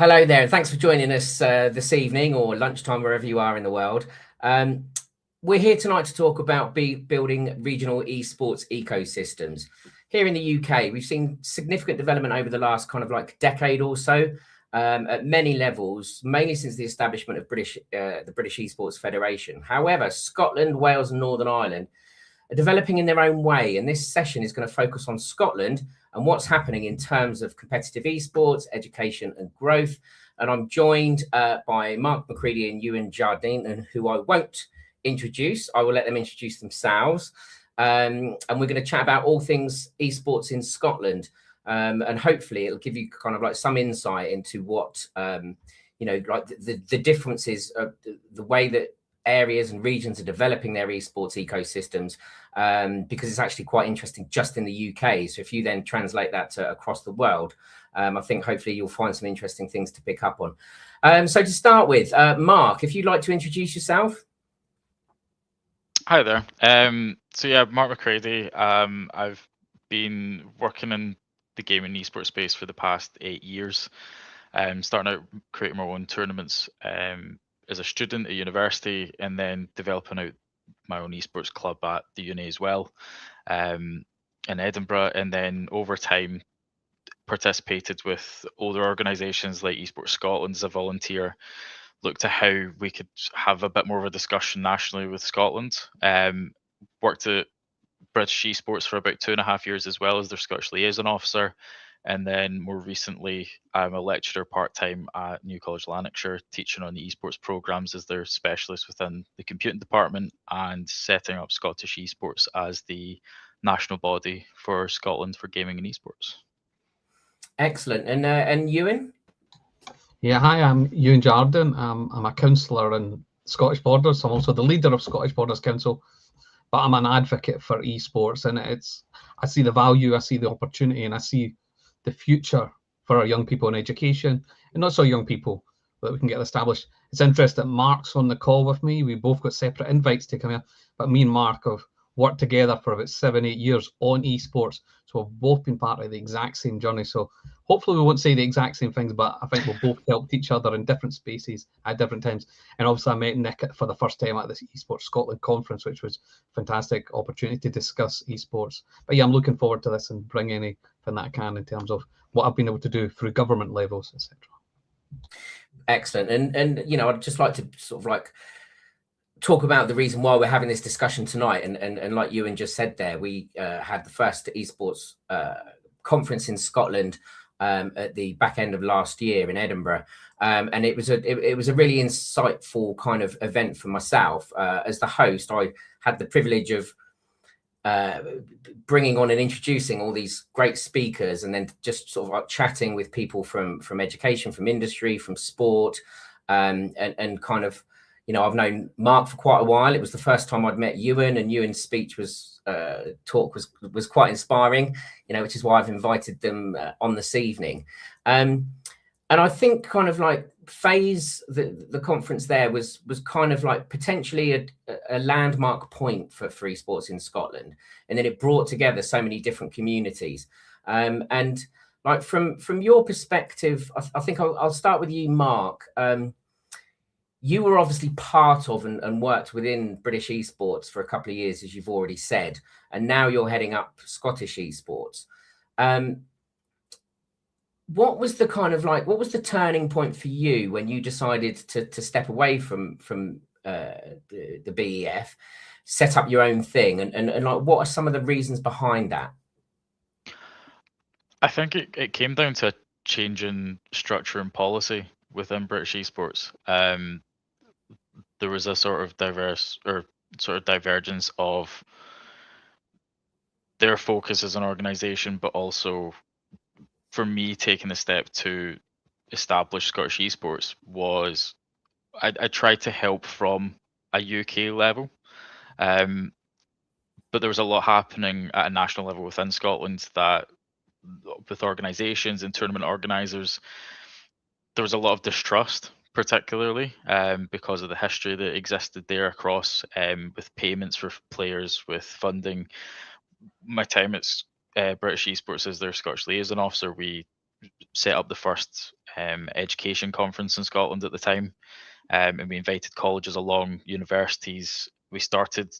Hello there, and thanks for joining us this evening or lunchtime, wherever you are in the world. Um, we're here tonight to talk about building regional esports ecosystems. Here in the UK, we've seen significant development over the last kind of like decade or so at many levels, mainly since the establishment of the British Esports Federation. However, Scotland, Wales, and Northern Ireland are developing in their own way, and this session is going to focus on Scotland and what's happening in terms of competitive esports, education, and growth. And I'm joined by Mark McCready and Ewan Jardine, who I won't introduce. I will let them introduce themselves. And we're going to chat about all things esports in Scotland. And hopefully it'll give you kind of like some insight into what, like the differences of the way that areas and regions are developing their esports ecosystems, because it's actually quite interesting just in the UK. So if you then translate that to across the world, I think hopefully you'll find some interesting things to pick up on. So to start with, Mark, if you'd like to introduce yourself. Hi there. Mark McCready. I've been working in the gaming esports space for the past 8 years. Starting out creating my own tournaments as a student at university, and then developing out my own esports club at the uni as well, in Edinburgh, and then over time participated with older organisations like Esports Scotland as a volunteer, looked at how we could have a bit more of a discussion nationally with Scotland. Worked at British Esports for about 2.5 years as well as their Scottish liaison officer. And then more recently, I'm a lecturer part-time at New College Lanarkshire, teaching on the esports programs as their specialist within the computing department, and setting up Scottish Esports as the national body for Scotland for gaming and esports. Excellent. And Ewan? Yeah, hi, I'm Ewan Jardine. I'm a councillor in Scottish Borders. I'm also the leader of Scottish Borders Council, but I'm an advocate for esports, and I see the value, I see the opportunity, and I see the future for our young people in education, and not so young people, that we can get established. It's interesting that Mark's on the call with me. We both got separate invites to come here, but me and Mark have worked together for about 7-8 years on esports, so we've both been part of the exact same journey. So hopefully we won't say the exact same things, but I think we've both helped each other in different spaces at different times. And obviously I met Nick for the first time at this Esports Scotland conference, which was a fantastic opportunity to discuss esports. But yeah, I'm looking forward to this and bring anything that I can in terms of what I've been able to do through government levels, etc. Excellent. And I'd just like to sort of like talk about the reason why we're having this discussion tonight. And like Ewan just said there, we had the first esports conference in Scotland at the back end of last year in Edinburgh, and it was a really insightful kind of event for myself. As the host, I had the privilege of bringing on and introducing all these great speakers, and then just sort of like chatting with people from education, from industry, from sport, and kind of, I've known Mark for quite a while. It was the first time I'd met Ewan, and Ewan's speech was quite inspiring, which is why I've invited them on this evening. And I think kind of like phase the conference there was kind of like potentially a landmark point for esports in Scotland, and then it brought together so many different communities. And like from your perspective, I think I'll start with you, Mark. You were obviously part of and worked within British esports for a couple of years, as you've already said, and now you're heading up Scottish esports. What was the turning point for you when you decided to step away from the BEF, set up your own thing, and like what are some of the reasons behind that? I think it came down to a change in structure and policy within British esports. There was a sort of divergence of their focus as an organization, but also for me taking the step to establish Scottish esports was I tried to help from a UK level, but there was a lot happening at a national level within Scotland that with organizations and tournament organizers, there was a lot of distrust, particularly because of the history that existed there across with payments for players, with funding. My time at British Esports as their Scottish liaison officer, we set up the first education conference in Scotland at the time, and we invited colleges along, universities. We started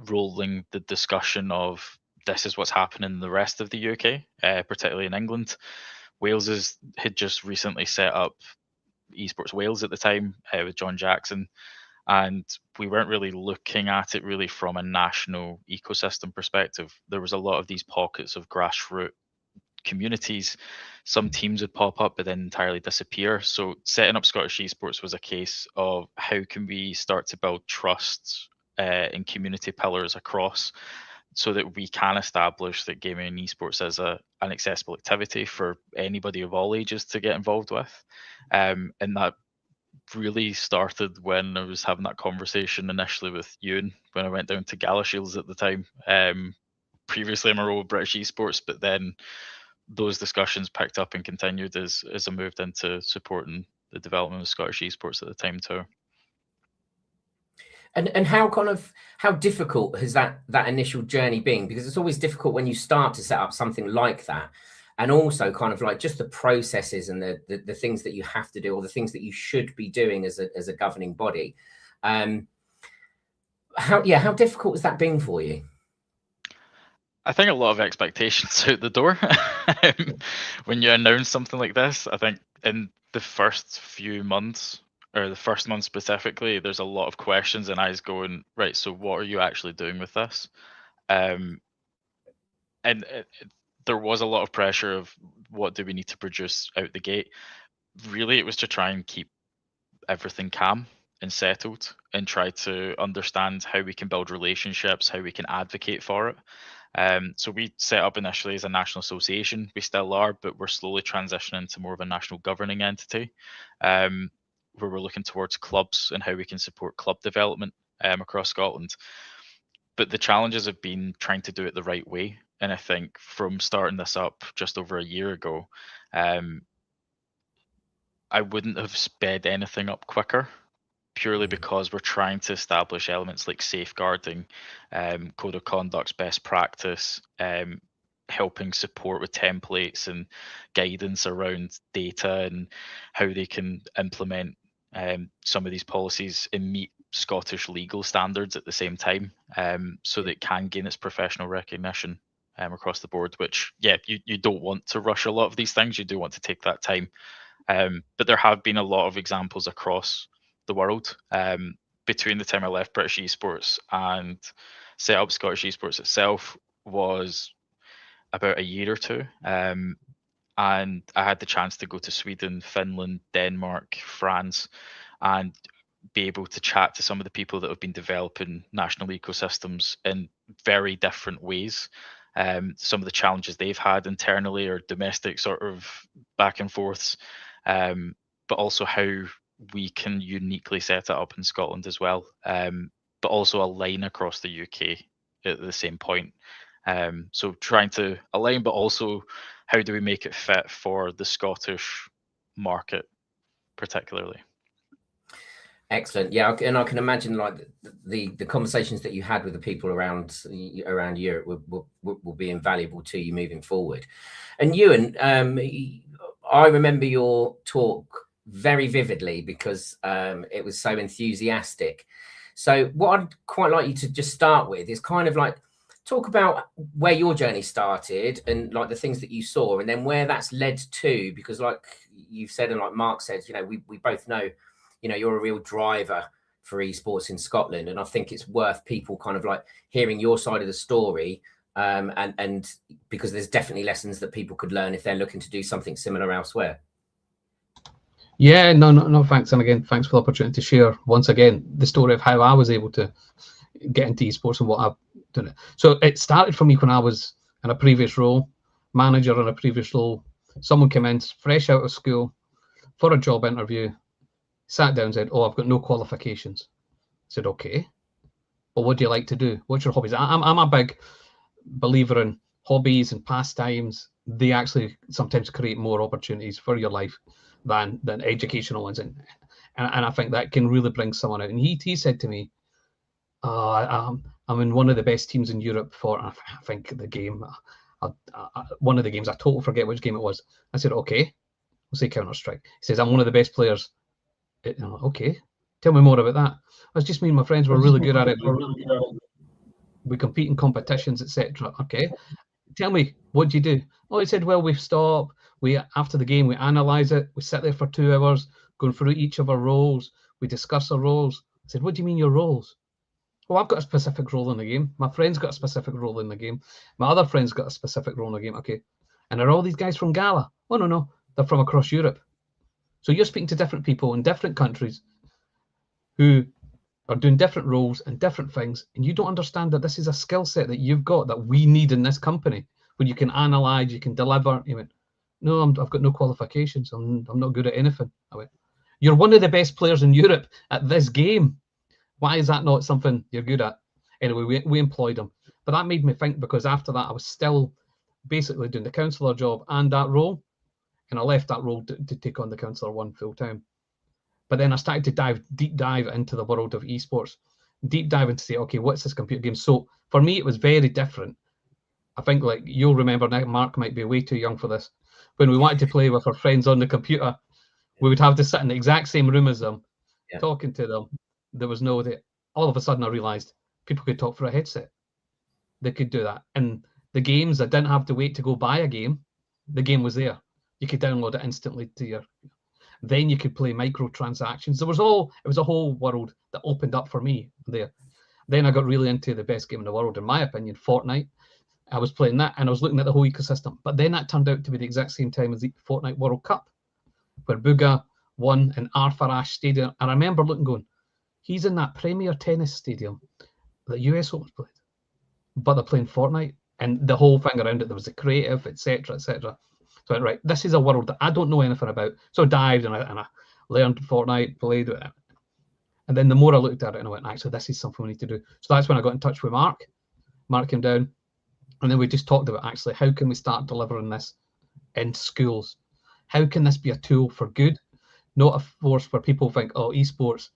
rolling the discussion of this is what's happening in the rest of the UK, particularly in England. Wales had just recently set up Esports Wales at the time with John Jackson, and we weren't really looking at it really from a national ecosystem perspective. There was a lot of these pockets of grassroots communities. Some teams would pop up but then entirely disappear. So setting up Scottish Esports was a case of how can we start to build trust and community pillars across, so that we can establish that gaming and esports is an accessible activity for anybody of all ages to get involved with. And that really started when I was having that conversation initially with Ewan when I went down to Gala Shields at the time. Previously in my role with British Esports, but then those discussions picked up and continued as I moved into supporting the development of Scottish Esports at the time too. And how difficult has that initial journey been? Because it's always difficult when you start to set up something like that, and also kind of like just the processes and the things that you have to do, or the things that you should be doing as a governing body. How difficult has that been for you? I think a lot of expectations out the door when you announce something like this. I think in the first few months, or the first month specifically, there's a lot of questions and eyes going, right, so what are you actually doing with this? And there was a lot of pressure of what do we need to produce out the gate. Really, it was to try and keep everything calm and settled and try to understand how we can build relationships, how we can advocate for it. So we set up initially as a national association. We still are, but we're slowly transitioning to more of a national governing entity, where we're looking towards clubs and how we can support club development across Scotland. But the challenges have been trying to do it the right way. And I think from starting this up just over a year ago, I wouldn't have sped anything up quicker, purely because we're trying to establish elements like safeguarding, code of conduct's best practice, helping support with templates and guidance around data and how they can implement some of these policies and meet Scottish legal standards at the same time, so that it can gain its professional recognition across the board, which, you don't want to rush a lot of these things. You do want to take that time. But there have been a lot of examples across the world. Between the time I left British Esports and set up Scottish Esports itself was about a year or two. And I had the chance to go to Sweden, Finland, Denmark, France, and be able to chat to some of the people that have been developing national ecosystems in very different ways. Some of the challenges they've had internally or domestic sort of back and forths, but also how we can uniquely set it up in Scotland as well, but also align across the UK at the same point. So trying to align, but also how do we make it fit for the Scottish market particularly? Excellent. Yeah, and I can imagine like the conversations that you had with the people around Europe will be invaluable to you moving forward. And Ewan, I remember your talk very vividly because it was so enthusiastic. So what I'd quite like you to just start with is kind of like talk about where your journey started and like the things that you saw, and then where that's led to, because like you've said and like Mark said, we both know, you're a real driver for esports in Scotland, and I think it's worth people kind of like hearing your side of the story, and because there's definitely lessons that people could learn if they're looking to do something similar elsewhere. Yeah, no, thanks. And again, thanks for the opportunity to share once again the story of how I was able to get into esports and what I've done. So it started for me when I was in a previous role, manager in a previous role. Someone came in fresh out of school for a job interview, sat down and said, "Oh, I've got no qualifications." I said, "Okay, but what do you like to do? What's your hobbies?" I'm a big believer in hobbies and pastimes. They actually sometimes create more opportunities for your life than educational ones, and I think that can really bring someone out. And he said to me, "I'm in one of the best teams in Europe for," I think the game, one of the games, I totally forget which game it was. I said, "Okay, we'll say Counter-Strike. He says, I'm one of the best players. And I'm like, okay, tell me more about that. It's just me and my friends were really good at it. We compete in competitions, etc. Okay, tell me, what do you do? Oh, he said, well, we stop. After the game, we analyze it. We sit there for 2 hours, going through each of our roles. We discuss our roles. I said, what do you mean your roles? Well, I've got a specific role in the game. My friend's got a specific role in the game. My other friend's got a specific role in the game. Okay, and are all these guys from Gala? Oh, no, they're from across Europe. So you're speaking to different people in different countries who are doing different roles and different things, and you don't understand that this is a skill set that you've got that we need in this company, where you can analyze, you can deliver. He went, no, I've got no qualifications. I'm not good at anything. I went, you're one of the best players in Europe at this game. Why is that not something you're good at? Anyway, we employed him. But that made me think, because after that, I was still basically doing the counsellor job and that role. And I left that role to take on the counsellor one full time. But then I started to deep dive into the world of esports, deep dive into say, okay, what's this computer game? So for me, it was very different. I think, like, you'll remember now, Mark might be way too young for this. When we wanted to play with our friends on the computer, we would have to sit in the exact same room as them, talking to them. There was no, all of a sudden I realized people could talk through a headset. They could do that. And the games, I didn't have to wait to go buy a game. The game was there. You could download it instantly to your... Then you could play microtransactions. It was a whole world that opened up for me there. Then I got really into the best game in the world, in my opinion, Fortnite. I was playing that and I was looking at the whole ecosystem. But then that turned out to be the exact same time as the Fortnite World Cup, where Booga won in Arthur Ashe Stadium. And I remember looking, going, he's in that premier tennis stadium that US Open played, but they're playing Fortnite. And the whole thing around it, there was the creative, etc., etc. So I went, right, this is a world that I don't know anything about. So I dived and I learned Fortnite, played with it. And then the more I looked at it, and I went, actually, this is something we need to do. So that's when I got in touch with Mark. Mark came down, and then we just talked about, actually, how can we start delivering this in schools? How can this be a tool for good, not a force where people think, oh, esports,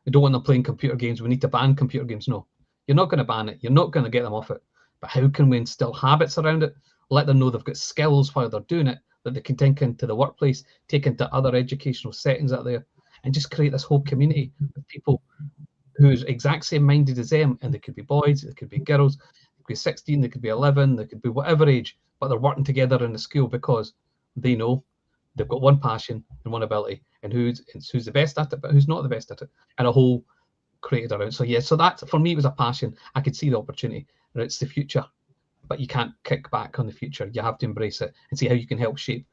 we don't want them playing computer games, we need to ban computer games. No, you're not going to ban it. You're not going to get them off it. But how can we instill habits around it? Let them know they've got skills while they're doing it, that they can take into the workplace, take into other educational settings out there, and just create this whole community of people who's exact same minded as them. And they could be boys, they could be girls, they could be 16, they could be 11, they could be whatever age, but they're working together in the school because they know they've got one passion and one ability, and who's the best at it, but who's not the best at it, and a whole created around. So yeah, so that for me was a passion. I could see the opportunity, and it's the future. But you can't kick back on the future. You have to embrace it and see how you can help shape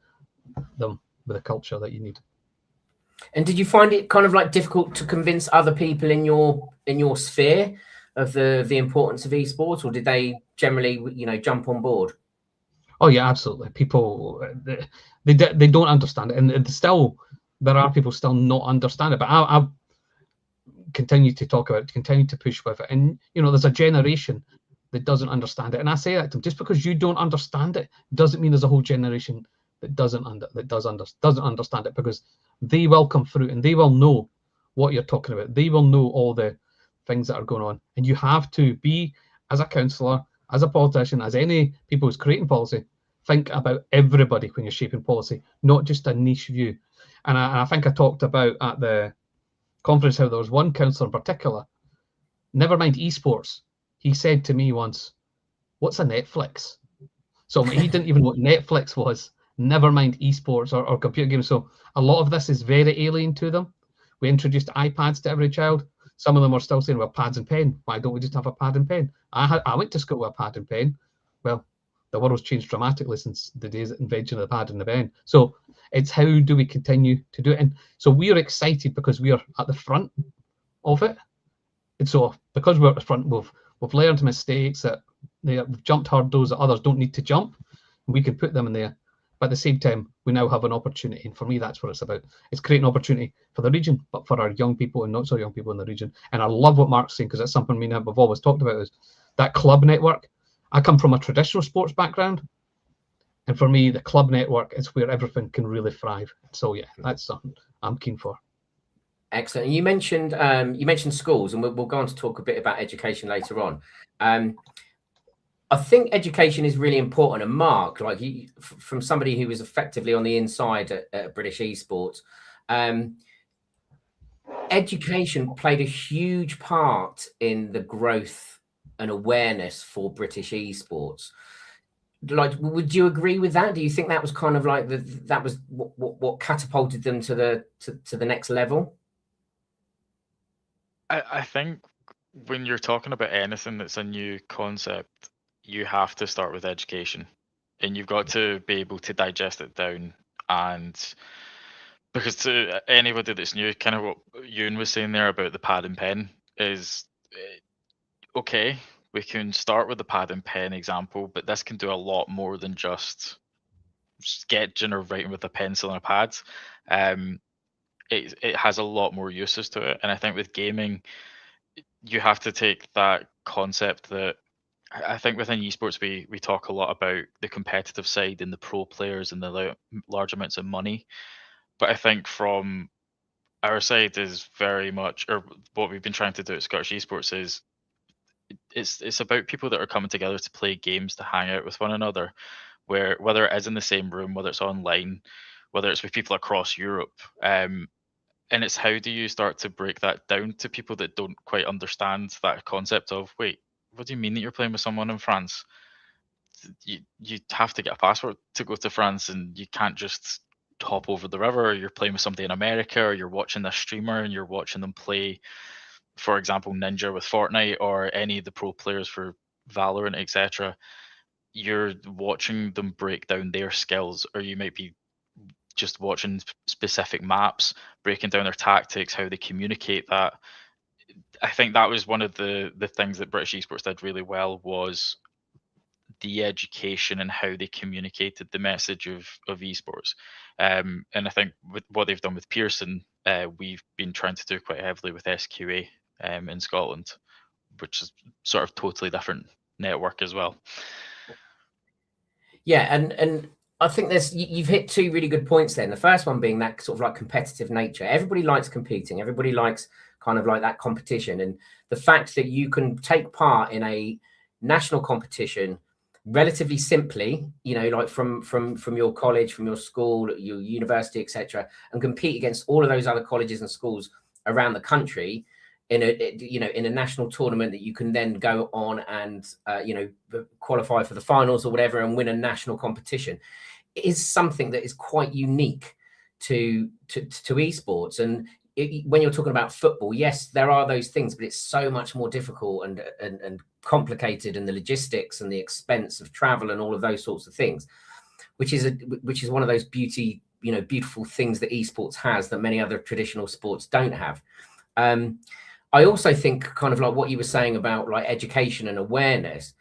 them with a culture that you need. And did you find it kind of like difficult to convince other people in your sphere of the importance of esports, or did they generally, jump on board? Oh yeah, absolutely. People they don't understand it, and there are people still not understand it. But I've continued to talk about it, continue to push with it, and there's a generation that doesn't understand it. And I say that to them, just because you don't understand it doesn't mean there's a whole generation that doesn't understand it, because they will come through and they will know what you're talking about. They will know all the things that are going on. And you have to be, as a counsellor, as a politician, as any people who's creating policy, think about everybody when you're shaping policy, not just a niche view. And I think I talked about at the conference how there was one counsellor in particular, never mind esports, he said to me once, what's a Netflix? So he didn't even know what Netflix was, never mind esports or computer games. So a lot of this is very alien to them. We introduced iPads to every child. Some of them are still saying, well, pads and pen. Why don't we just have a pad and pen? I went to school with a pad and pen. Well, the world's changed dramatically since the days of invention of the pad and the pen. So it's how do we continue to do it? And so we are excited because we are at the front of it. And so because we're at the front, we've learned mistakes that we've jumped hurdles that others don't need to jump, and we can put them in there. But at the same time, we now have an opportunity. And for me, that's what it's about. It's creating opportunity for the region, but for our young people and not so young people in the region. And I love what Mark's saying, because that's something me and him have always talked about, is that club network. I come from a traditional sports background. And for me, the club network is where everything can really thrive. So yeah, that's something I'm keen for. Excellent. And you mentioned schools, and we'll go on to talk a bit about education later on. I think education is really important. And Mark, like from somebody who was effectively on the inside at British Esports, education played a huge part in the growth and awareness for British esports. Like, would you agree with that? Do you think that was kind of like that was what catapulted them to the next level? I think when you're talking about anything that's a new concept, you have to start with education, and you've got to be able to digest it down. And because to anybody that's new, kind of what Ewan was saying there about the pad and pen is okay. We can start with the pad and pen example, but this can do a lot more than just sketching or writing with a pencil and a pad. It has a lot more uses to it, and I think with gaming, you have to take that concept that I think within esports we talk a lot about the competitive side and the pro players and the large amounts of money, but I think from our side is very much, or what we've been trying to do at Scottish Esports is it's about people that are coming together to play games, to hang out with one another, where whether it is in the same room, whether it's online, whether it's with people across Europe, and it's how do you start to break that down to people that don't quite understand that concept of, wait, what do you mean that you're playing with someone in France? You have to get a passport to go to France, and you can't just hop over the river, or you're playing with somebody in America, or you're watching this streamer and you're watching them play, for example, Ninja with Fortnite, or any of the pro players for Valorant, etc. You're watching them break down their skills, or you might be just watching specific maps, breaking down their tactics, how they communicate that. I think that was one of the things that British Esports did really well, was the education and how they communicated the message of esports. And I think with what they've done with Pearson, we've been trying to do quite heavily with SQA in Scotland, which is sort of totally different network as well. Yeah, and I think you've hit two really good points there. And the first one being that sort of like competitive nature. Everybody likes competing. Everybody likes kind of like that competition. And the fact that you can take part in a national competition relatively simply, you know, like from your college, from your school, your university, etc., and compete against all of those other colleges and schools around the country in a national tournament that you can then go on and qualify for the finals or whatever and win a national competition, is something that is quite unique to esports. And when you're talking about football, yes, there are those things, but it's so much more difficult and complicated, and the logistics and the expense of travel and all of those sorts of things, which is one of those beautiful things that esports has that many other traditional sports don't have. I also think kind of like what you were saying about like education and awareness.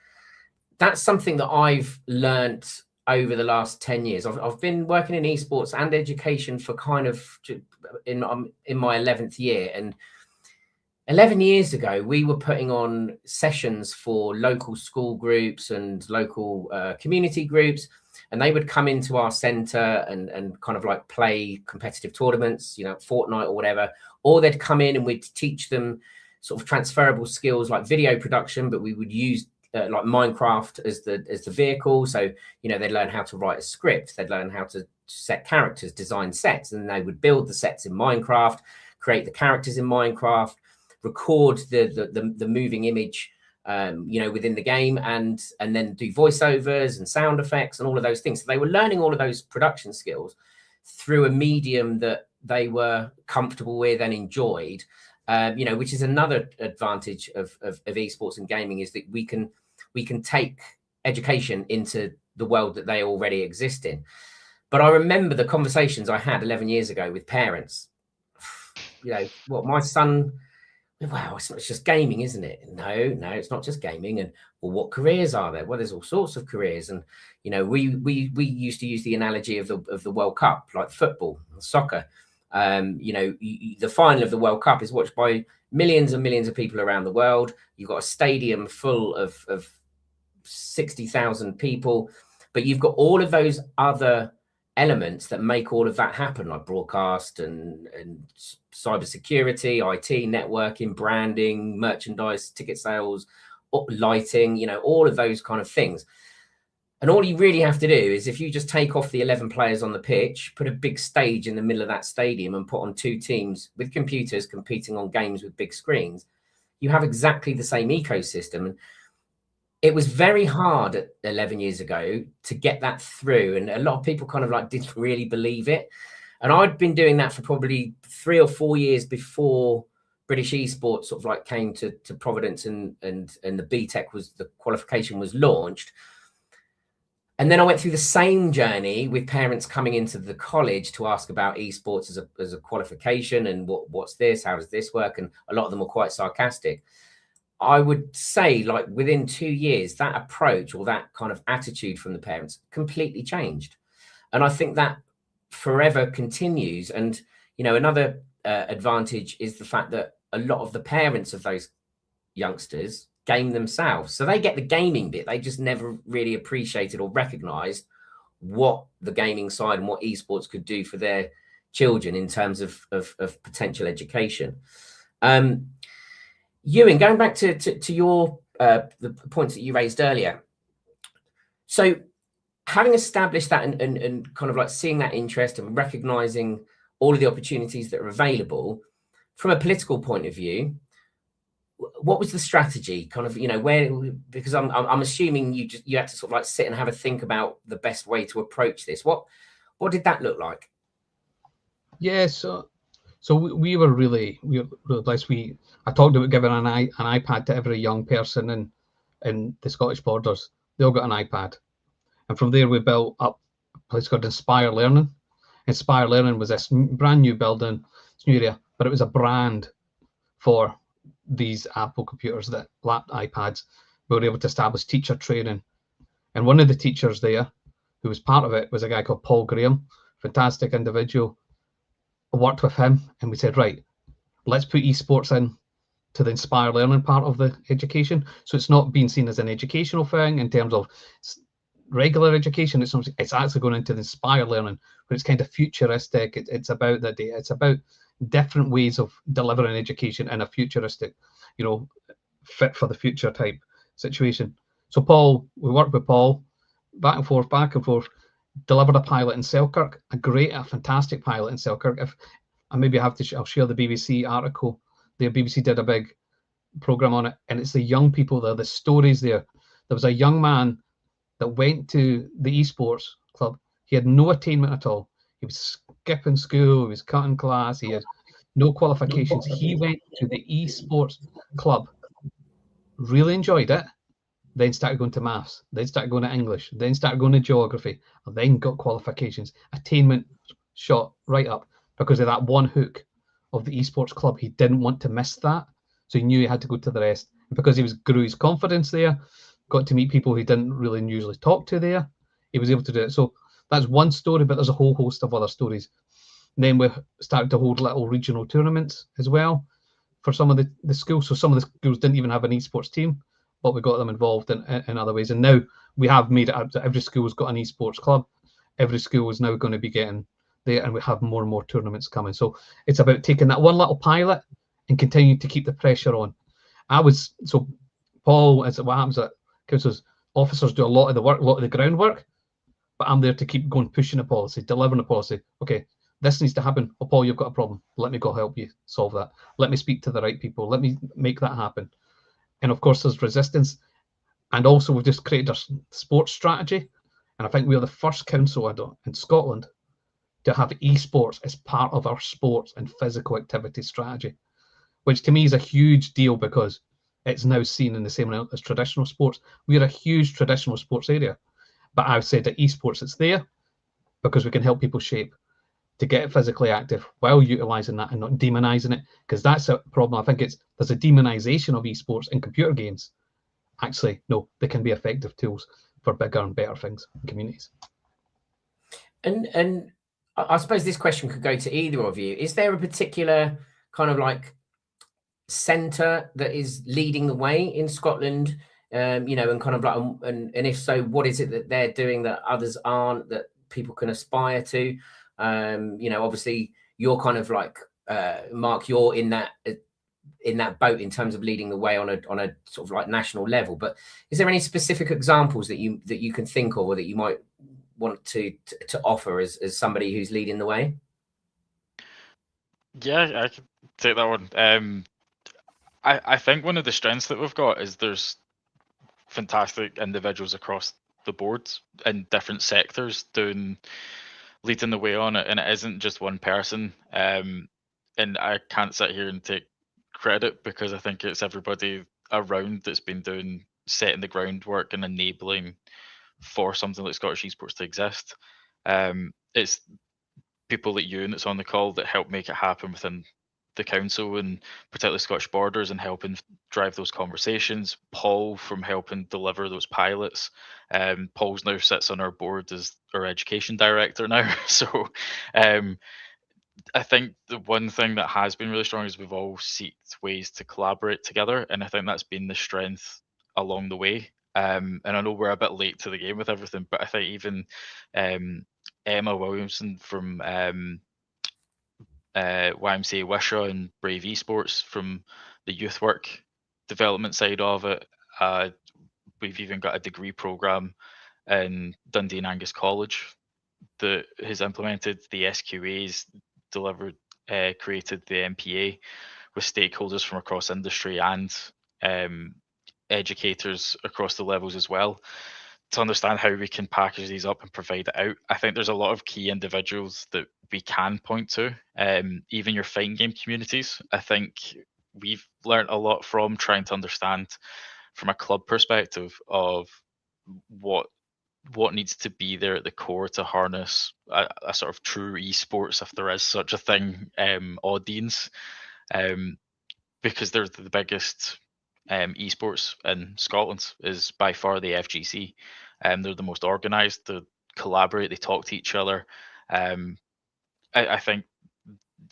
That's something that I've learnt over the last 10 years. I've been working in esports and education for kind of in my 11th year. And 11 years ago, we were putting on sessions for local school groups and local community groups. And they would come into our center and kind of like play competitive tournaments, you know, Fortnite or whatever, or they'd come in and we'd teach them sort of transferable skills like video production, but we would use like Minecraft as the vehicle. So, you know, they'd learn how to write a script, they'd learn how to set characters, design sets, and they would build the sets in Minecraft, create the characters in Minecraft, record the moving image within the game, and then do voiceovers and sound effects and all of those things. So they were learning all of those production skills through a medium that they were comfortable with and enjoyed, which is another advantage of esports and gaming, is that we can take education into the world that they already exist in. But I remember the conversations I had 11 years ago with parents. You know, what, my son, wow, it's just gaming, isn't it? No, it's not just gaming. And well, what careers are there? Well, there's all sorts of careers. And, you know, we used to use the analogy of the World Cup, like football, soccer. The final of the World Cup is watched by millions and millions of people around the world. You've got a stadium full of 60,000 people, but you've got all of those other elements that make all of that happen, like broadcast and cybersecurity, IT, networking, branding, merchandise, ticket sales, lighting, you know, all of those kind of things. And all you really have to do is, if you just take off the 11 players on the pitch, put a big stage in the middle of that stadium and put on 2 teams with computers competing on games with big screens, you have exactly the same ecosystem. And it was very hard 11 years ago to get that through. And a lot of people kind of like didn't really believe it. And I'd been doing that for probably 3 or 4 years before British Esports sort of like came to Providence, and the BTEC was, the qualification was launched. And then I went through the same journey with parents coming into the college to ask about esports as a qualification, and what's this, how does this work? And a lot of them were quite sarcastic. I would say, like, within 2 years, that approach or that kind of attitude from the parents completely changed. And I think that forever continues. And, you know, another advantage is the fact that a lot of the parents of those youngsters game themselves. So they get the gaming bit. They just never really appreciated or recognized what the gaming side and what esports could do for their children in terms of potential education. Ewan, going back to your the points that you raised earlier. So having established that and kind of like seeing that interest and recognizing all of the opportunities that are available from a political point of view, what was the strategy? Kind of, you know, where, because I'm assuming you had to sort of like sit and have a think about the best way to approach this. What did that look like? Yeah, so we were really blessed. I talked about giving an iPad to every young person in the Scottish borders. They all got an iPad, and from there we built up a place called Inspire Learning. Inspire Learning was this brand new building, it's new area, but it was a brand for these Apple computers, that iPads. We were able to establish teacher training, and one of the teachers there who was part of it was a guy called Paul Graham, fantastic individual. I worked with him and we said, right, let's put esports in to the Inspire Learning part of the education. So it's not being seen as an educational thing in terms of regular education. It's actually going into the Inspire Learning, where it's kind of futuristic. It's about the data. It's about different ways of delivering education in a futuristic, you know, fit for the future type situation. So Paul, we worked with Paul back and forth, delivered a pilot in Selkirk, a fantastic pilot in Selkirk. If I maybe have to, I'll share the BBC article. The BBC did a big program on it, and it's the young people there, the stories there. There was a young man that went to the esports club. He had no attainment at all. He was skipping school, he was cutting class, he had no qualifications. He went to the esports club, really enjoyed it, then started going to maths, then started going to English, then started going to geography, and then got qualifications. Attainment shot right up because of that one hook of the esports club. He didn't want to miss that, so he knew he had to go to the rest. And because he grew his confidence there, got to meet people he didn't really usually talk to there, he was able to do it. So that's one story, but there's a whole host of other stories. And then we started to hold little regional tournaments as well for some of the schools. So some of the schools didn't even have an esports team, but we got them involved in other ways. And now we have made it up that every school's got an esports club. Every school is now going to be getting there, and we have more and more tournaments coming. So it's about taking that one little pilot and continuing to keep the pressure on. Paul, is what happens at councils, officers do a lot of the work, a lot of the groundwork, but I'm there to keep going, pushing a policy, delivering a policy. Okay, this needs to happen. Oh, Paul, you've got a problem. Let me go help you solve that. Let me speak to the right people. Let me make that happen. And of course, there's resistance. And also, we've just created a sports strategy. And I think we are the first council in Scotland to have esports as part of our sports and physical activity strategy, which to me is a huge deal because it's now seen in the same way as traditional sports. We're a huge traditional sports area. But I've said that esports, it's there because we can help people shape to get physically active while utilising that and not demonising it, because that's a problem. I think there's a demonisation of esports in computer games. Actually, no, they can be effective tools for bigger and better things in communities. And I suppose this question could go to either of you. Is there a particular kind of like centre that is leading the way in Scotland? You know, and kind of like, and if so, what is it that they're doing that others aren't, that people can aspire to? You know, obviously you're kind of like, Mark, you're in that in that boat in terms of leading the way on a sort of like national level. But is there any specific examples that you can think of, or that you might want to offer as somebody who's leading the way? Yeah, I can take that one. I think one of the strengths that we've got is there's fantastic individuals across the board in different sectors leading the way on it, and it isn't just one person. And I can't sit here and take credit, because I think it's everybody around that's been setting the groundwork and enabling for something like Scottish esports to exist. It's people like you that's on the call that help make it happen within the council, and particularly Scottish Borders, and helping drive those conversations. Paul from helping deliver those pilots. Paul's now sits on our board as our education director now. So I think the one thing that has been really strong is we've all seeked ways to collaborate together, and I think that's been the strength along the way. And I know we're a bit late to the game with everything, but I think even Emma Williamson from YMCA Wishaw and Brave Esports from the youth work development side of it. We've even got a degree program in Dundee and Angus College that has implemented the SQAs, delivered, created the MPA with stakeholders from across industry and educators across the levels as well, to understand how we can package these up and provide it out. I think there's a lot of key individuals that we can point to, even your fighting game communities. I think we've learned a lot from trying to understand from a club perspective of what needs to be there at the core to harness a sort of true esports, if there is such a thing, audience, because they're the biggest esports in Scotland is by far the FGC. They're the most organised, they collaborate, they talk to each other. I think,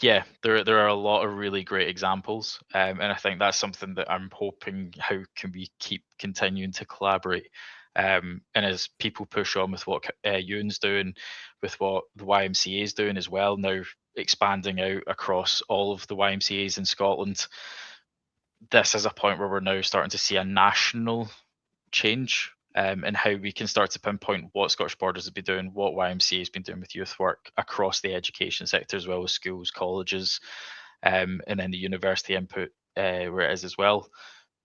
yeah, there are a lot of really great examples, and I think that's something that I'm hoping, how can we keep continuing to collaborate, and as people push on with what Ewan's doing, with what the YMCA is doing as well, now expanding out across all of the YMCAs in Scotland, this is a point where we're now starting to see a national change, and how we can start to pinpoint what Scottish Borders has been doing, what YMCA has been doing with youth work across the education sector, as well as schools, colleges, and then the university input where it is as well,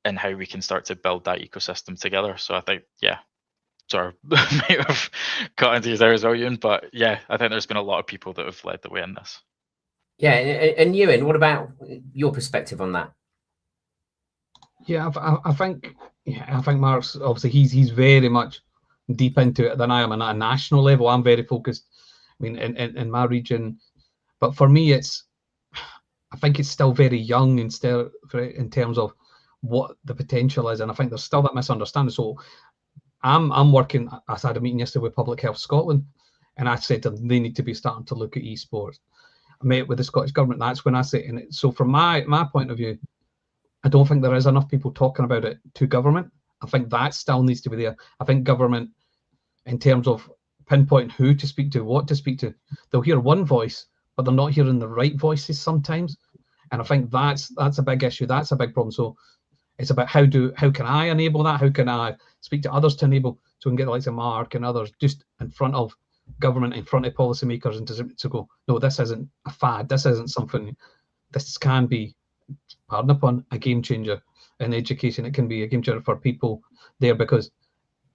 and how we can start to build that ecosystem together. So I think, yeah, sorry, might have got into you there as well, Ewan, but yeah, I think there's been a lot of people that have led the way in this. Yeah, and Ewan, what about your perspective on that? Yeah, I think Mark's obviously he's very much deep into it than I am, and at a national level, I'm very focused. I mean, in my region, but for me, I think it's still very young in terms of what the potential is, and I think there's still that misunderstanding. So I'm working. I had a meeting yesterday with Public Health Scotland, and I said to them they need to be starting to look at esports. I met with the Scottish Government. That's when I said, and so from my point of view, I don't think there is enough people talking about it to government. I think that still needs to be there. I think government, in terms of pinpointing who to speak to, what to speak to, they'll hear one voice, but they're not hearing the right voices sometimes. And I think that's a big issue. That's a big problem. So it's about how can I enable that? How can I speak to others to enable, so we can get the likes of Mark and others just in front of government, in front of policymakers, and to go, no, this isn't a fad. This isn't something. This can be, pardon upon, a game changer in education. It can be a game changer for people there, because,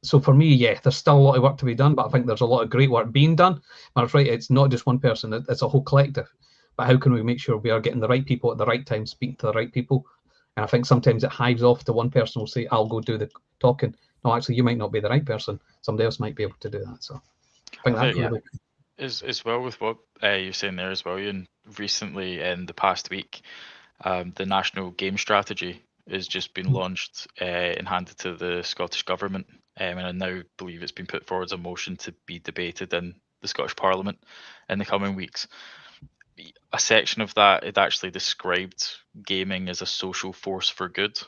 so for me, yeah, there's still a lot of work to be done, but I think there's a lot of great work being done. Mark's right, it's not just one person, it's a whole collective. But how can we make sure we are getting the right people at the right time, speaking to the right people? And I think sometimes it hives off to one person will say, I'll go do the talking. No, actually, you might not be the right person. Somebody else might be able to do that. So I think that's really... As well with what you're saying there as well, Ian, recently in the past week, the National Game Strategy has just been launched and handed to the Scottish Government, and I now believe it's been put forward as a motion to be debated in the Scottish Parliament in the coming weeks. A section of that, it actually described gaming as a social force for good,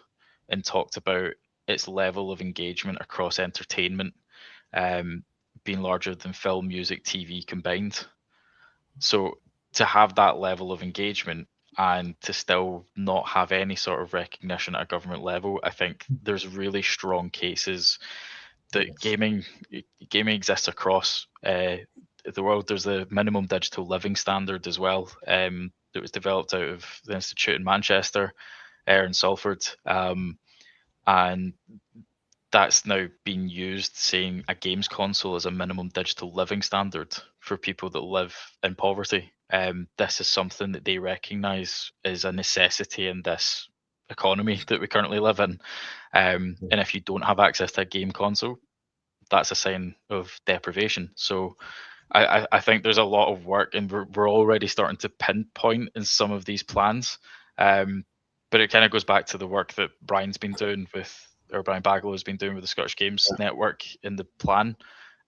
and talked about its level of engagement across entertainment being larger than film, music, TV combined. So to have that level of engagement, and to still not have any sort of recognition at a government level. I think there's really strong cases that gaming exists across the world. There's the minimum digital living standard as well, that was developed out of the Institute in Manchester, in Salford, and that's now being used, saying a games console is a minimum digital living standard for people that live in poverty. This is something that they recognise is a necessity in this economy that we currently live in. And if you don't have access to a game console, that's a sign of deprivation. So I think there's a lot of work, and we're already starting to pinpoint in some of these plans. But it kind of goes back to the work that Brian Baglow has been doing with the Scottish Games Network in the plan,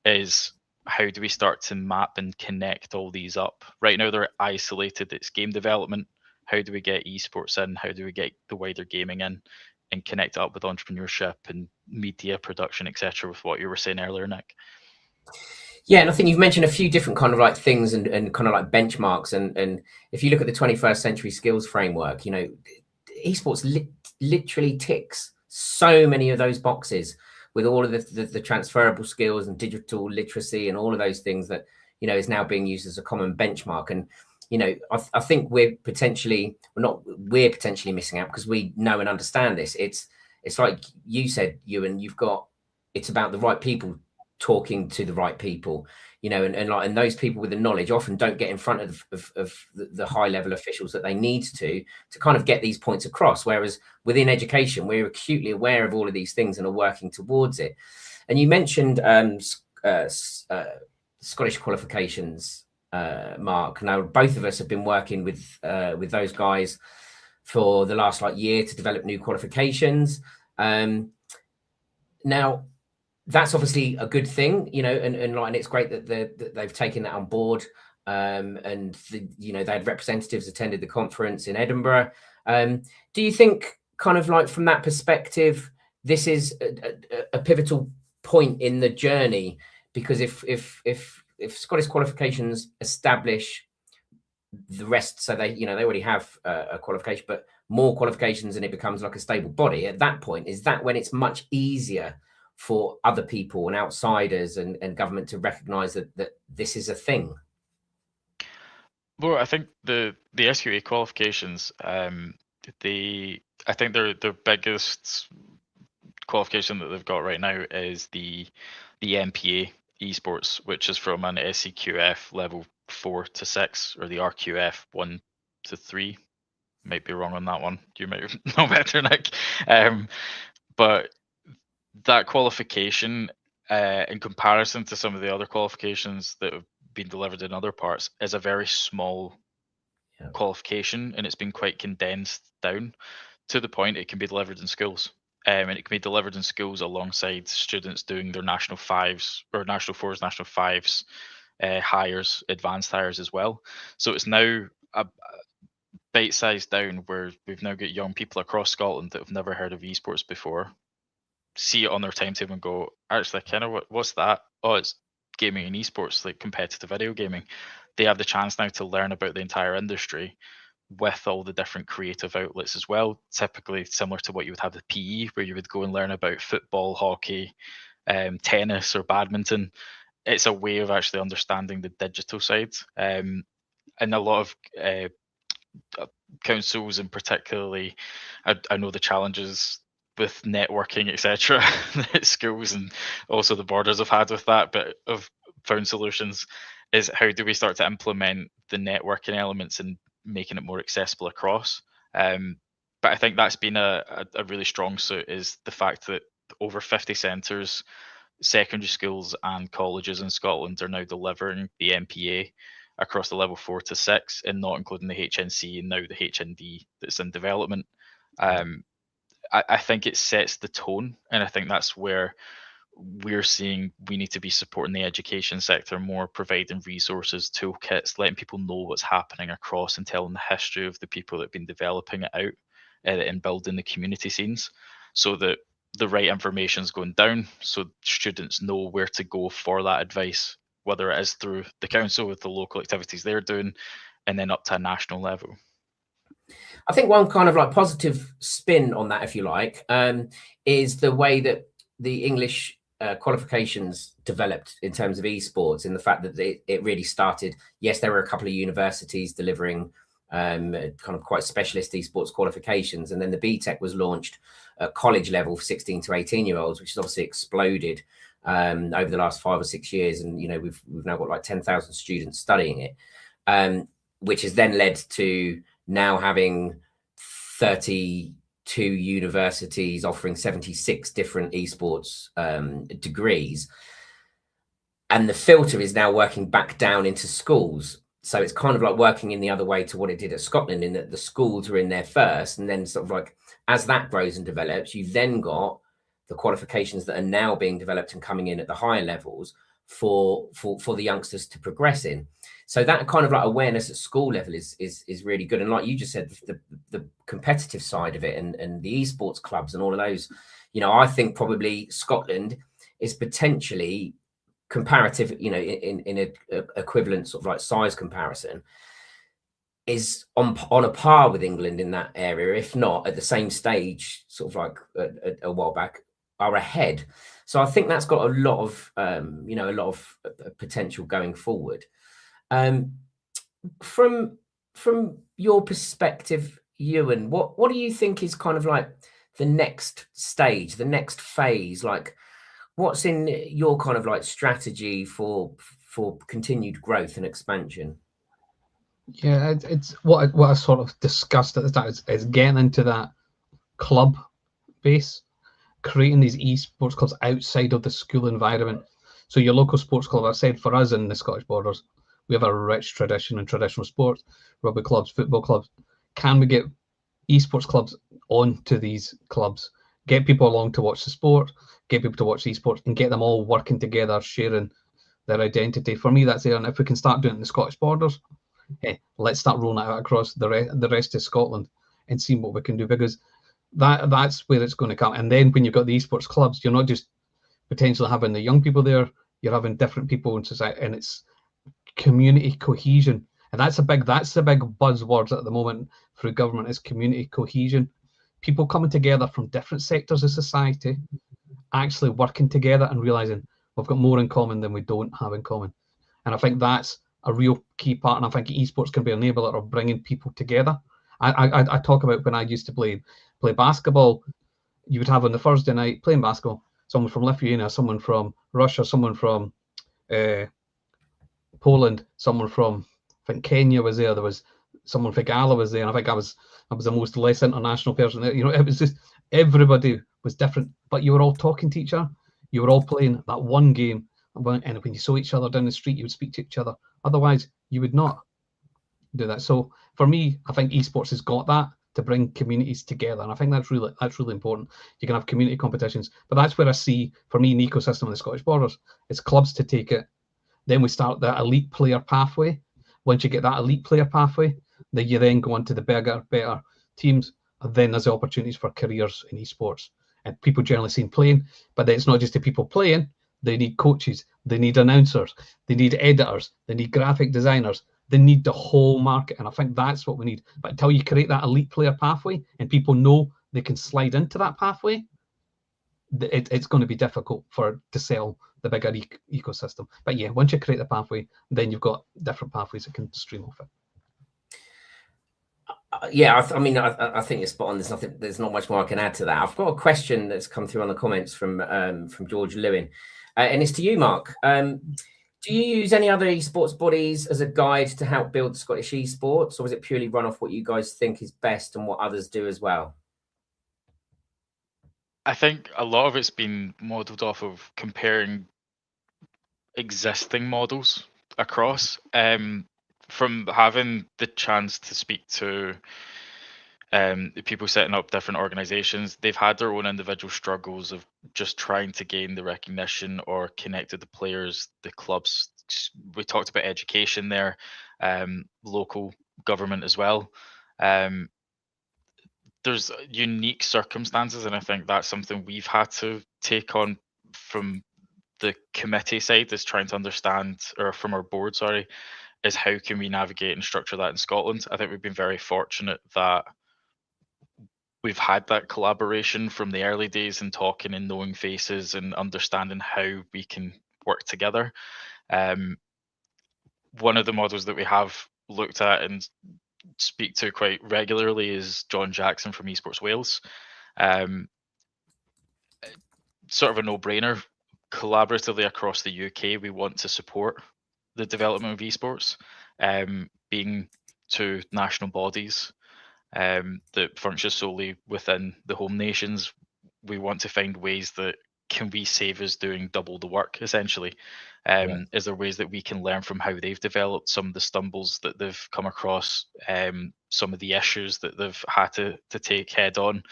is how do we start to map and connect all these up? Right now they're isolated, it's game development. How do we get esports in? How do we get the wider gaming in and connect it up with entrepreneurship and media production, etc., with what you were saying earlier, Nick? Yeah, and I think you've mentioned a few different kind of like things and kind of like benchmarks. And if you look at the 21st century skills framework, you know, esports literally ticks so many of those boxes with all of the transferable skills and digital literacy and all of those things that, you know, is now being used as a common benchmark. And, you know, I think we're potentially missing out because we know and understand this. It's like you said, Ewan, it's about the right people talking to the right people, you know, and those people with the knowledge often don't get in front of the high level officials that they need to kind of get these points across. Whereas within education, we're acutely aware of all of these things and are working towards it. And you mentioned Scottish qualifications, Mark. Now, both of us have been working with those guys for the last year to develop new qualifications. Now, that's obviously a good thing, you know, and it's great that they've taken that on board. And you know, they had representatives attended the conference in Edinburgh. Do you think, kind of like from that perspective, this is a pivotal point in the journey? Because if Scottish qualifications establish the rest, so they already have a qualification, but more qualifications, and it becomes like a stable body, at that point, is that when it's much easier for other people and outsiders and government to recognise that this is a thing? Well, I think the SQA qualifications, I think their biggest qualification that they've got right now is the MPA Esports, which is from an SEQF level 4 to 6, or the RQF 1 to 3. Might be wrong on that one. You might know better, Nick. But that qualification, in comparison to some of the other qualifications that have been delivered in other parts, is a very small qualification, and it's been quite condensed down to the point it can be delivered in schools. And it can be delivered in schools alongside students doing their national fives or national fours, national fives, hires, advanced hires as well. So it's now a bite sized down, where we've now got young people across Scotland that have never heard of esports before, see it on their timetable and go, actually, kind of, what's that? Oh, it's gaming and esports, like competitive video gaming. They have the chance now to learn about the entire industry with all the different creative outlets as well, typically similar to what you would have with PE, where you would go and learn about football, hockey, tennis, or badminton. It's a way of actually understanding the digital side. And a lot of councils, and particularly, I know the challenges with networking, etc., at schools, and also the borders have had with that, but I've found solutions. Is how do we start to implement the networking elements and making it more accessible across? But I think that's been a really strong suit, is the fact that over 50 centres, secondary schools and colleges in Scotland are now delivering the MPA across the level 4 to 6, and not including the HNC and now the HND that's in development. I think it sets the tone, and I think that's where we're seeing we need to be supporting the education sector more, providing resources, toolkits, letting people know what's happening across, and telling the history of the people that have been developing it out, and building the community scenes, so that the right information is going down, so students know where to go for that advice, whether it is through the council with the local activities they're doing, and then up to a national level. I think one kind of like positive spin on that, if you like, is the way that the English qualifications developed in terms of esports, in the fact that it really started. Yes, there were a couple of universities delivering kind of quite specialist esports qualifications, and then the BTEC was launched at college level for 16 to 18-year-olds, which has obviously exploded over the last 5 or 6 years, and we've now got like 10,000 students studying it, which has then led to now having 32 universities offering 76 different esports degrees, and the filter is now working back down into schools. So it's kind of like working in the other way to what it did at Scotland, in that the schools are in there first, and then sort of like as that grows and develops, you've then got the qualifications that are now being developed and coming in at the higher levels for the youngsters to progress in. So that kind of like awareness at school level is really good. And like you just said, the competitive side of it and the esports clubs and all of those, I think probably Scotland is potentially comparative, in a equivalent sort of like size comparison, is on a par with England in that area, if not at the same stage, sort of like a while back, are ahead. So I think that's got a lot of potential going forward. From your perspective, Ewan, what do you think is kind of like the next stage, the next phase? Like, what's in your kind of like strategy for continued growth and expansion? Yeah, it's what I sort of discussed at the time is getting into that club base, creating these esports clubs outside of the school environment. So your local sports club, I said, for us in the Scottish Borders, we have a rich tradition in traditional sports, rugby clubs, football clubs. Can we get esports clubs onto these clubs, get people along to watch the sport, get people to watch esports, and get them all working together, sharing their identity? For me, that's there. And if we can start doing it in the Scottish Borders, let's start rolling it out across the rest of Scotland and see what we can do, because that's where it's going to come. And then when you've got the esports clubs, you're not just potentially having the young people there, you're having different people in society, and it's community cohesion. And that's the big buzzword at the moment through government, is community cohesion. People coming together from different sectors of society, actually working together and realizing we've got more in common than we don't have in common. And I think that's a real key part. And I think esports can be an enabler of bringing people together. I talk about when I used to play basketball, you would have on the Thursday night playing basketball, someone from Lithuania, someone from Russia, someone from Poland, someone from, I think Kenya was there. There was someone from Ghana was there, and I think I was the most less international person there. It was just everybody was different, but you were all talking to each other. You were all playing that one game, and when you saw each other down the street, you would speak to each other. Otherwise, you would not do that. So for me, I think esports has got that to bring communities together, and I think that's really important. You can have community competitions, but that's where I see, for me, an ecosystem in the Scottish Borders. It's clubs to take it. Then we start that elite player pathway. Once you get that elite player pathway, then you then go on to the better teams, and then there's the opportunities for careers in esports. And people generally seem playing, but then it's not just the people playing. They need coaches, they need announcers, they need editors, they need graphic designers, they need the whole market. And I think that's what we need. But until you create that elite player pathway and people know they can slide into that pathway, it's going to be difficult to sell the bigger ecosystem. But yeah, once you create the pathway, then you've got different pathways that can stream off it. Yeah, I mean, I think you're spot on. There's not much more I can add to that. I've got a question that's come through on the comments from George Lewin, and it's to you, Mark. Do you use any other esports bodies as a guide to help build Scottish esports, or is it purely run off what you guys think is best and what others do as well? I think a lot of it's been modelled off of comparing existing models across. From having the chance to speak to people setting up different organizations, they've had their own individual struggles of just trying to gain the recognition or connect with the players, the clubs. We talked about education there, local government as well. There's unique circumstances, and I think that's something we've had to take on from the committee side, is trying to understand, or from our board, sorry, is how can we navigate and structure that in Scotland. I think we've been very fortunate that we've had that collaboration from the early days and talking and knowing faces and understanding how we can work together. One of the models that we have looked at and speak to quite regularly is John Jackson from Esports Wales. Sort of a no-brainer. Collaboratively across the UK, we want to support the development of esports, being two national bodies that function solely within the home nations. We want to find ways that can we save us doing double the work, essentially. Is there ways that we can learn from how they've developed, some of the stumbles that they've come across, some of the issues that they've had to take head on,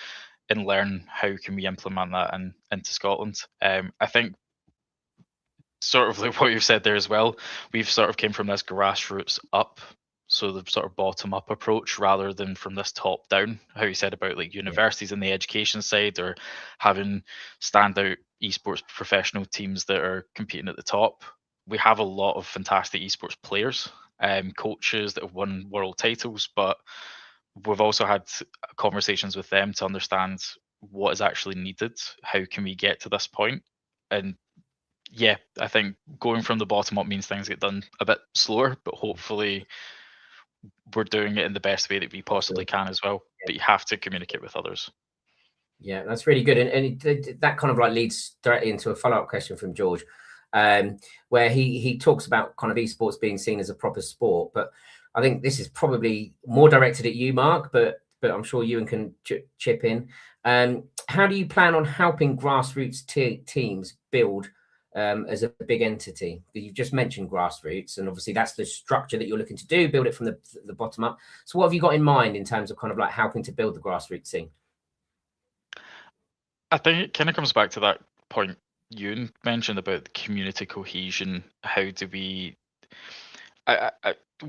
and learn how can we implement that into Scotland. I think sort of like what you've said there as well, we've sort of came from this grassroots up, so the sort of bottom up approach rather than from this top down, how you said about like universities and the education side, or having standout esports professional teams that are competing at the top. We have a lot of fantastic esports players, coaches that have won world titles, but we've also had conversations with them to understand what is actually needed, how can we get to this point. And yeah, I think going from the bottom up means things get done a bit slower, but hopefully we're doing it in the best way that we possibly can as well. But you have to communicate with others. Yeah, that's really good. And that kind of like leads directly into a follow-up question from George, where he talks about kind of esports being seen as a proper sport. But I think this is probably more directed at you, Mark, but I'm sure Ewan can chip in. How do you plan on helping grassroots teams build as a big entity? You've just mentioned grassroots, and obviously that's the structure that you're looking to do, build it from the bottom up. So what have you got in mind in terms of kind of like helping to build the grassroots scene? I think it kind of comes back to that point Ewan mentioned about the community cohesion. How do we,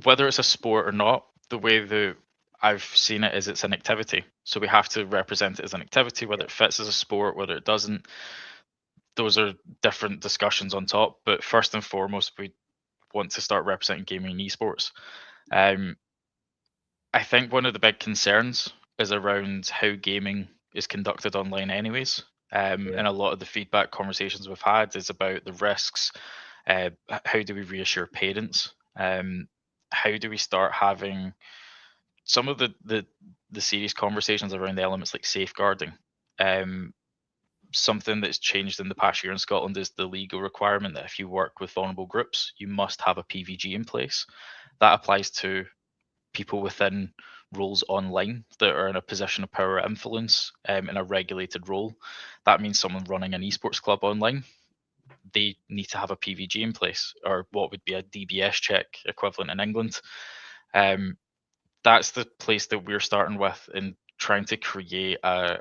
whether it's a sport or not, the way that I've seen it is it's an activity. So we have to represent it as an activity, whether it fits as a sport, whether it doesn't. Those are different discussions on top. But first and foremost, we want to start representing gaming and esports. I think one of the big concerns is around how gaming is conducted online anyways. And a lot of the feedback conversations we've had is about the risks. How do we reassure parents? How do we start having some of the serious conversations around the elements like safeguarding? Something that's changed in the past year in Scotland is the legal requirement that if you work with vulnerable groups, you must have a PVG in place. That applies to people within roles online that are in a position of power or influence in a regulated role. That means someone running an esports club online, they need to have a PVG in place, or what would be a DBS check equivalent in England. That's the place that we're starting with in trying to create an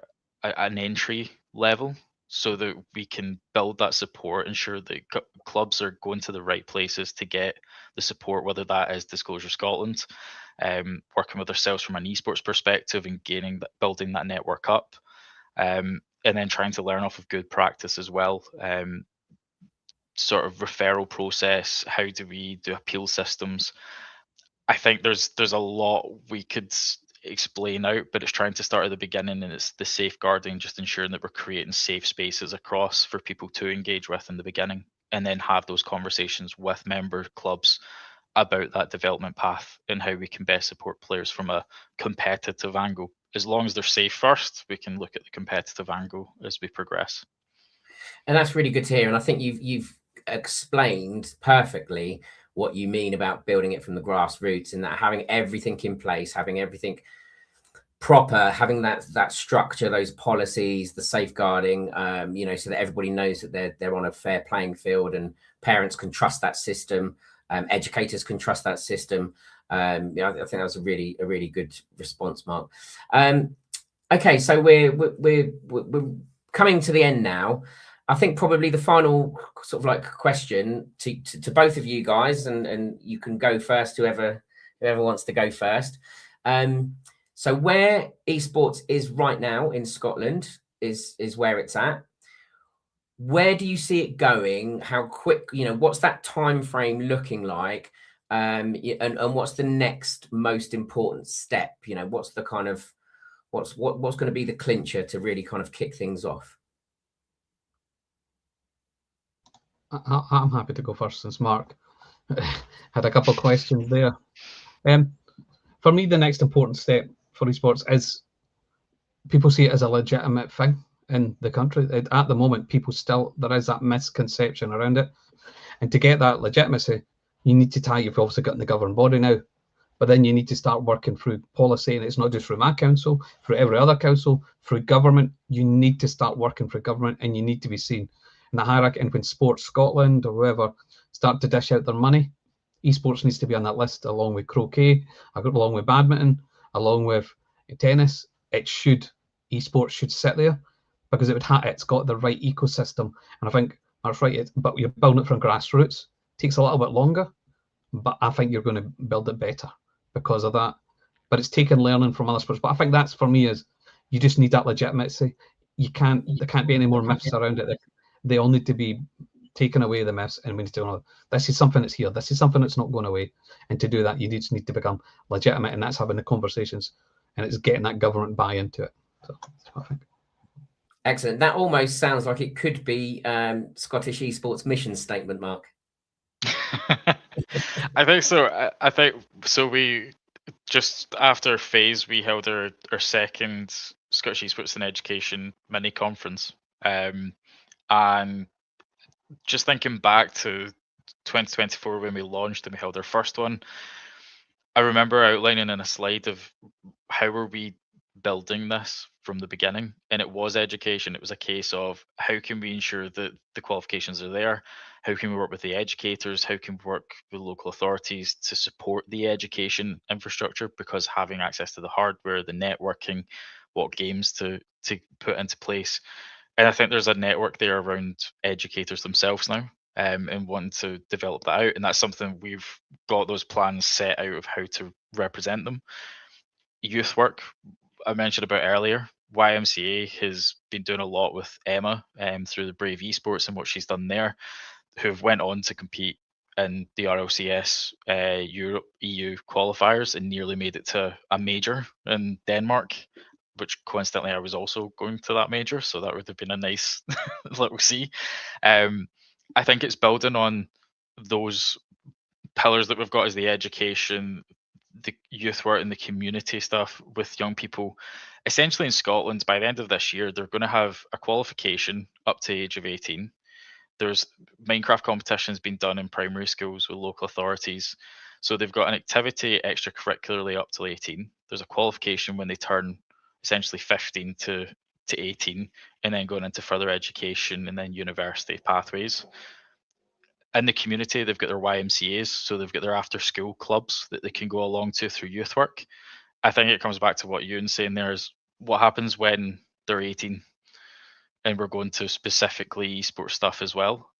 entry level so that we can build that support, ensure that clubs are going to the right places to get the support, whether that is Disclosure Scotland, working with ourselves from an esports perspective and building that network up, and then trying to learn off of good practice as well. Sort of referral process, how do we do appeal systems? I think there's a lot we could explain out, but it's trying to start at the beginning, and it's the safeguarding, just ensuring that we're creating safe spaces across for people to engage with in the beginning, and then have those conversations with member clubs about that development path and how we can best support players from a competitive angle. As long as they're safe first, we can look at the competitive angle as we progress. And that's really good to hear. And I think you've explained perfectly what you mean about building it from the grassroots, and that having everything in place, having everything proper, having that structure, those policies, the safeguarding, so that everybody knows that they're on a fair playing field, and parents can trust that system, educators can trust that system. I think that was a really good response, Mark. Okay, so we're coming to the end now. I think probably the final sort of like question to both of you guys, and you can go first, whoever wants to go first. So where esports is right now in Scotland is where it's at. Where do you see it going? How quick, what's that time frame looking like? And what's the next most important step? What's the kind of what's going to be the clincher to really kind of kick things off? I'm happy to go first since Mark had a couple of questions there. For me, the next important step for esports is people see it as a legitimate thing in the country. At the moment, there is that misconception around it. And to get that legitimacy, you need to you've obviously got in the governing body now, but then you need to start working through policy. And it's not just through my council, through every other council, through government. You need to start working through government, and you need to be seen in the hierarchy. And when Sports Scotland or whoever start to dish out their money, esports needs to be on that list, along with croquet, along with badminton, along with tennis. Esports should sit there, because it's got the right ecosystem. And I think that's right. But you're building it from grassroots. It takes a little bit longer, but I think you're going to build it better because of that. But it's taken learning from other sports. But I think that's, for me, is you just need that legitimacy. There can't be any more myths around it. They all need to be taken away, the myths, and we need to know this is something that's here. This is something that's not going away. And to do that, you just need to become legitimate, and that's having the conversations, and it's getting that government buy-in to it. So that's what I think. Excellent. That almost sounds like it could be Scottish esports mission statement, Mark. I think so. I think so. We just after phase, we held our second Scottish Esports and Education mini conference, and just thinking back to 2024 when we launched and we held our first one, I remember outlining in a slide of how were we building this from the beginning, and it was education. It was a case of how can we ensure that the qualifications are there, how can we work with the educators, how can we work with local authorities to support the education infrastructure, because having access to the hardware, the networking, what games to put into place. And I think there's a network there around educators themselves now, and wanting to develop that out, and that's something we've got those plans set out of how to represent them. Youth work, I mentioned about earlier, YMCA has been doing a lot with Emma through the Brave Esports and what she's done there, who've went on to compete in the RLCS Europe EU qualifiers and nearly made it to a major in Denmark, which coincidentally I was also going to that major, so that would have been a nice little see. I think it's building on those pillars that we've got as the education, the youth work, and the community stuff with young people. Essentially in Scotland, by the end of this year, they're going to have a qualification up to the age of 18. There's Minecraft competitions being done in primary schools with local authorities. So they've got an activity extracurricularly up to 18. There's a qualification when they turn essentially 15 to 18, and then going into further education and then university pathways. In the community, they've got their YMCAs, so they've got their after school clubs that they can go along to through youth work. I think it comes back to what Ewan's saying there is what happens when they're 18 and we're going to specifically esports stuff as well,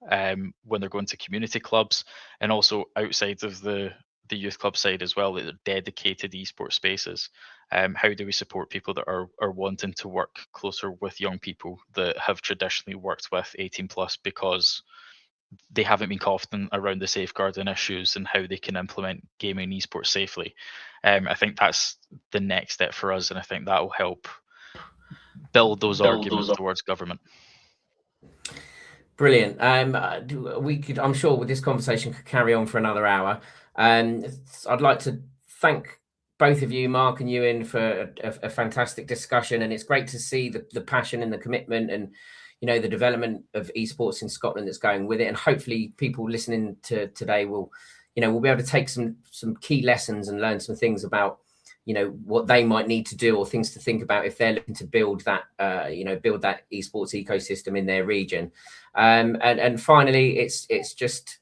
when they're going to community clubs and also outside of the youth club side as well, that they're dedicated esports spaces. How do we support people that are wanting to work closer with young people that have traditionally worked with 18 plus because they haven't been confident around the safeguarding issues and how they can implement gaming and esports safely. I think that's the next step for us, and I think that will help build those arguments towards government. Brilliant. I'm sure this conversation could carry on for another hour. I'd like to thank both of you, Mark and Ewan, for a fantastic discussion, and it's great to see the passion and the commitment and the development of esports in Scotland that's going with it. And hopefully people listening to today will be able to take some key lessons and learn some things about, what they might need to do or things to think about if they're looking to build that esports ecosystem in their region. And finally, it's just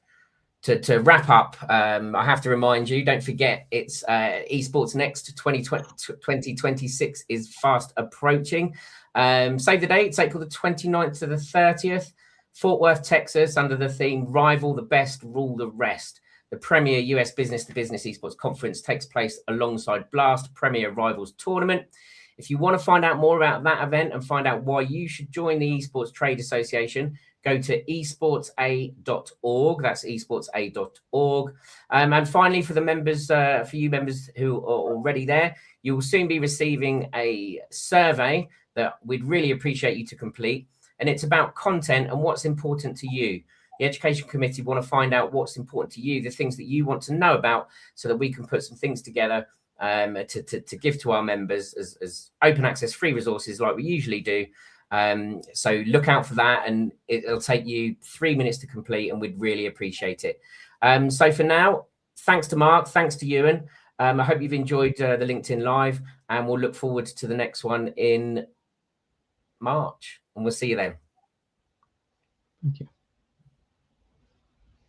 to wrap up. I have to remind you, don't forget, it's Esports Next 2026 is fast approaching. Save the date. It's April the 29th to the 30th. Fort Worth, Texas, under the theme Rival the Best, Rule the Rest. The premier US business-to-business esports conference takes place alongside Blast Premier Rivals Tournament. If you want to find out more about that event and find out why you should join the Esports Trade Association, go to esportsa.org. That's esportsa.org. And finally, for the members, for you members who are already there, you will soon be receiving a survey that we'd really appreciate you to complete. And it's about content and what's important to you. The Education Committee want to find out what's important to you, the things that you want to know about, so that we can put some things together to give to our members as open access free resources like we usually do. So look out for that, and it'll take you 3 minutes to complete, and we'd really appreciate it. So for now, thanks to Mark, thanks to Ewan. I hope you've enjoyed the LinkedIn Live, and we'll look forward to the next one in March, and we'll see you then. Thank you.